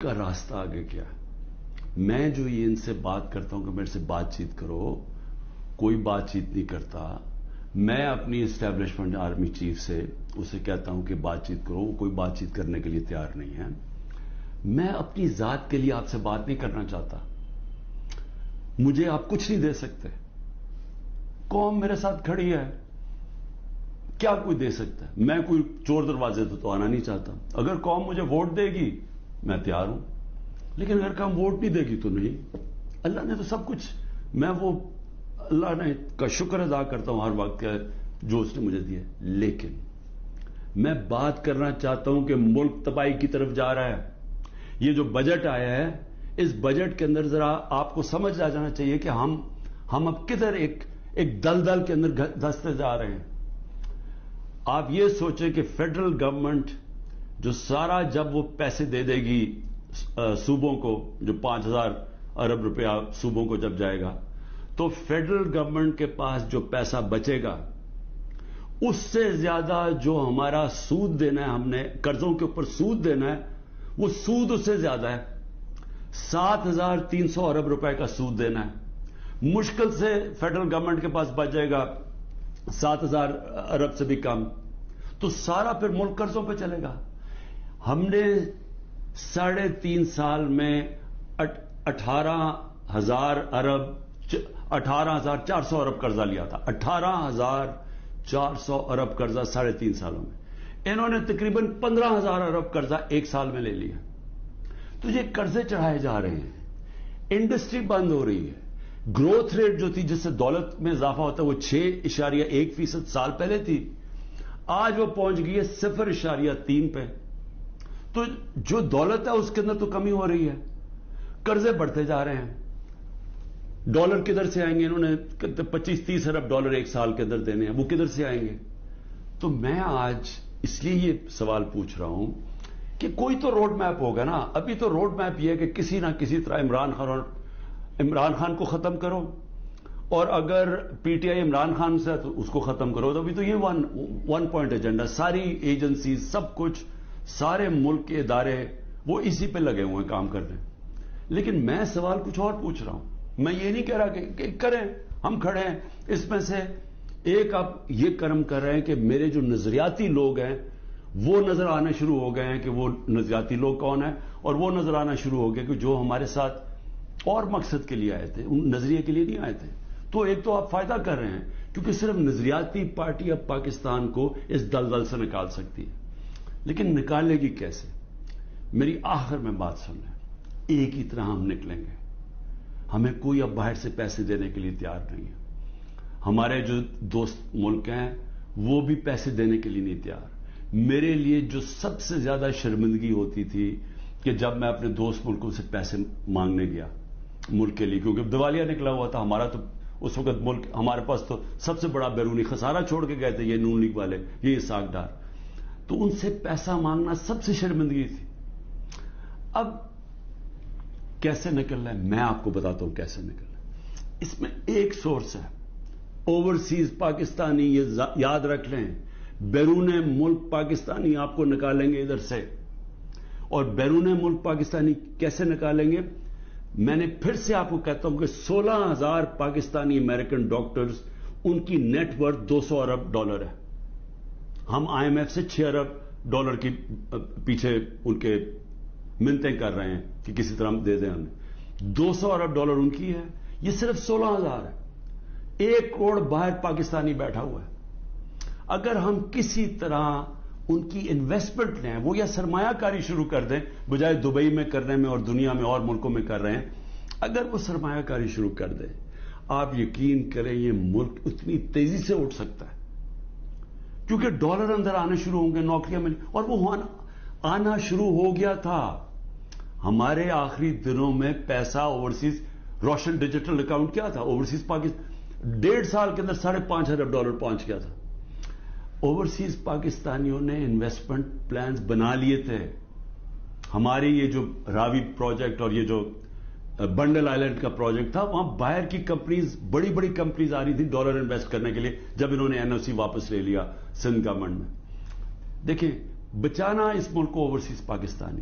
کا راستہ آگے کیا ہے. میں جو یہ ان سے بات کرتا ہوں کہ میرے سے بات چیت کرو، کوئی بات چیت نہیں کرتا. میں اپنی اسٹیبلشمنٹ آرمی چیف سے اسے کہتا ہوں کہ بات چیت کرو، وہ کوئی بات چیت کرنے کے لیے تیار نہیں ہے. میں اپنی ذات کے لیے آپ سے بات نہیں کرنا چاہتا. مجھے آپ کچھ نہیں دے سکتے. قوم میرے ساتھ کھڑی ہے، کیا کوئی دے سکتا ہے؟ میں کوئی چور دروازے تو آنا نہیں چاہتا. اگر قوم مجھے ووٹ دے گی میں تیار ہوں، لیکن اگر قوم ووٹ نہیں دے گی تو نہیں. اللہ نے تو سب کچھ، میں وہ اللہ نے کا شکر ادا کرتا ہوں ہر وقت کا جو اس نے مجھے دیا. لیکن میں بات کرنا چاہتا ہوں کہ ملک تباہی کی طرف جا رہا ہے. یہ جو بجٹ آیا ہے، اس بجٹ کے اندر ذرا آپ کو سمجھ آ جانا چاہیے کہ ہم اب کدھر ایک دلدل کے اندر دھستے جا رہے ہیں. آپ یہ سوچیں کہ فیڈرل گورنمنٹ جو سارا جب وہ پیسے دے دے گی صوبوں کو، جو 5,000 ارب روپیہ صوبوں کو جب جائے گا، تو فیڈرل گورنمنٹ کے پاس جو پیسہ بچے گا اس سے زیادہ جو ہمارا سود دینا ہے، ہم نے قرضوں کے اوپر سود دینا ہے، وہ سود اس سے زیادہ ہے. 7,300 ارب روپے کا سود دینا ہے. مشکل سے فیڈرل گورنمنٹ کے پاس بچ جائے گا 7,000 ارب سے بھی کم. تو سارا پھر ملک قرضوں پہ چلے گا. ہم نے 3.5 سال میں 18,000 ارب 18,400 ارب قرضہ لیا تھا. 18,400 ارب قرضہ 3.5 سالوں میں. انہوں نے تقریباً 15,000 ارب قرضہ ایک سال میں لے لیا. تو یہ قرضے چڑھائے جا رہے ہیں. انڈسٹری بند ہو رہی ہے. گروتھ ریٹ جو تھی جس سے دولت میں اضافہ ہوتا ہے وہ 6.1% سال پہلے تھی، آج وہ پہنچ گئی ہے 0.3 پہ. تو جو دولت ہے اس کے اندر تو کمی ہو رہی ہے، قرضے بڑھتے جا رہے ہیں. ڈالر کدھر سے آئیں گے؟ انہوں نے 25-30 ارب ڈالر ایک سال کے اندر دینے ہیں، وہ کدھر سے آئیں گے؟ تو میں آج اس لیے یہ سوال پوچھ رہا ہوں کہ کوئی تو روڈ میپ ہوگا نا. ابھی تو روڈ میپ یہ ہے کہ کسی نہ کسی طرح عمران خان کو ختم کرو، اور اگر P T I Imran Khan سے تو اس کو ختم کرو. تو ابھی تو یہ ون پوائنٹ ایجنڈا، ساری ایجنسیز، سب کچھ، سارے ملک کے ادارے وہ اسی پہ لگے ہوئے ہیں کام کرنے. لیکن میں سوال کچھ اور پوچھ رہا ہوں. میں یہ نہیں کہہ رہا کہ کریں، ہم کھڑے ہیں. اس میں سے ایک آپ یہ کرم کر رہے ہیں کہ میرے جو نظریاتی لوگ ہیں وہ نظر آنے شروع ہو گئے ہیں کہ وہ نظریاتی لوگ کون ہیں، اور وہ نظر آنا شروع ہو گئے کہ جو ہمارے ساتھ اور مقصد کے لیے آئے تھے، ان نظریے کے لیے نہیں آئے تھے. تو ایک تو آپ فائدہ کر رہے ہیں کیونکہ صرف نظریاتی پارٹی اب پاکستان کو اس دلدل سے نکال سکتی ہے. لیکن نکالے گی کیسے؟ میری آخر میں بات سن لیں. ایک ہی طرح ہم نکلیں گے. ہمیں کوئی اب باہر سے پیسے دینے کے لیے تیار نہیں ہے. ہمارے جو دوست ملک ہیں وہ بھی پیسے دینے کے لیے نہیں تیار. میرے لیے جو سب سے زیادہ شرمندگی ہوتی تھی کہ جب میں اپنے دوست ملکوں سے پیسے مانگنے گیا ملک کے لیے، کیونکہ دیوالیہ نکلا ہوا تھا ہمارا، تو اس وقت ملک ہمارے پاس تو سب سے بڑا بیرونی خسارہ چھوڑ کے گئے تھے یہ نون لیگ والے، یہ اسحاق ڈار. تو ان سے پیسہ مانگنا سب سے شرمندگی تھی. اب کیسے نکلنا ہے میں آپ کو بتاتا ہوں کیسے نکلنا ہے. اس میں ایک سورس ہے اوورسیز پاکستانی. یہ یاد رکھ لیں، بیرون ملک پاکستانی آپ کو نکالیں گے ادھر سے. اور بیرون ملک پاکستانی کیسے نکالیں گے؟ میں نے پھر سے آپ کو کہتا ہوں کہ 16,000 پاکستانی امریکن ڈاکٹرز، ان کی نیٹ ورتھ 200 ارب ڈالر ہے. ہم آئی ایم ایف سے 6 ارب ڈالر کی پیچھے ان کے منتیں کر رہے ہیں کہ کسی طرح دے دیں ہمیں. 200 ارب ڈالر ان کی ہے، یہ صرف 16,000 ہے. 1 کروڑ باہر پاکستانی بیٹھا ہوا ہے. اگر ہم کسی طرح ان کی انویسٹمنٹ لیں، وہ یا سرمایہ کاری شروع کر دیں بجائے دبئی میں کرنے میں اور دنیا میں اور ملکوں میں کر رہے ہیں، اگر وہ سرمایہ کاری شروع کر دیں، آپ یقین کریں یہ ملک اتنی تیزی سے اٹھ سکتا ہے. کیونکہ ڈالر اندر آنے شروع ہوں گے، نوکریاں ملیں، اور وہ آنا شروع ہو گیا تھا. ہمارے آخری دنوں میں پیسہ اوورسیز، روشن ڈیجیٹل اکاؤنٹ کیا تھا اوورسیز پاکستان 1.5 سال کے اندر 5.5 ارب ڈالر پہنچ گیا تھا. اوورسیز پاکستانیوں نے انویسٹمنٹ پلانز بنا لیے تھے. ہماری یہ جو راوی پروجیکٹ اور یہ جو بنڈل آئلینڈ کا پروجیکٹ تھا، وہاں باہر کی کمپنیز، بڑی بڑی کمپنیز آ رہی تھی ڈالر انویسٹ کرنے کے لیے جب انہوں نے این او سی واپس لے لیا سندھ گورنمنٹ میں. دیکھیں، بچانا اس ملک کو اوورسیز پاکستانی.